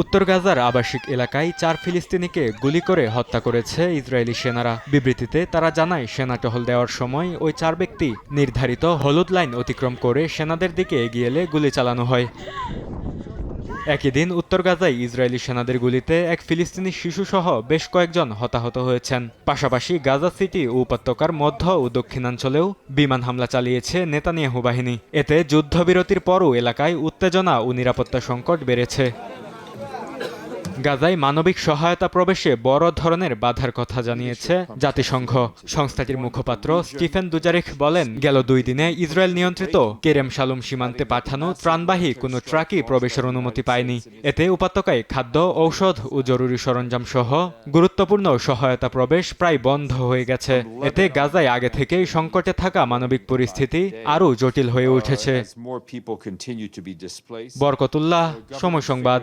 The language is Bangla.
উত্তর গাজার আবাসিক এলাকায় 4 ফিলিস্তিনিকে গুলি করে হত্যা করেছে ইসরায়েলি সেনারা। বিবৃতিতে তারা জানায়, সেনা টহল দেওয়ার সময় ওই 4 ব্যক্তি নির্ধারিত হলুদ লাইন অতিক্রম করে সেনাদের দিকে এগিয়ে এলে গুলি চালানো হয়। একই দিন উত্তর গাজায় ইসরায়েলি সেনাদের গুলিতে এক ফিলিস্তিনি শিশুসহ বেশ কয়েকজন হতাহত হয়েছেন। পাশাপাশি গাজা সিটি ও উপত্যকার মধ্য ও দক্ষিণাঞ্চলেও বিমান হামলা চালিয়েছে নেতানিয়াহু বাহিনী। এতে যুদ্ধবিরতির পরও এলাকায় উত্তেজনা ও নিরাপত্তা সংকট বেড়েছে। গাজায় মানবিক সহায়তা প্রবেশে বড় ধরনের বাধার কথা জানিয়েছে জাতিসংঘ। সংস্থাটির মুখপাত্র স্টিফেন দুজারিখ বলেন, গেল 2 দিনে ইসরায়েল নিয়ন্ত্রিত কেরেম শালুম সীমান্তে পাঠানো ত্রাণবাহী কোনো ট্রাকই প্রবেশের অনুমতি পায়নি। এতে উপত্যকায় খাদ্য, ঔষধ ও জরুরি সরঞ্জাম সহ গুরুত্বপূর্ণ সহায়তা প্রবেশ প্রায় বন্ধ হয়ে গেছে। এতে গাজায় আগে থেকেই সংকটে থাকা মানবিক পরিস্থিতি আরও জটিল হয়ে উঠেছে। বরকতুল্লাহ, সময় সংবাদ।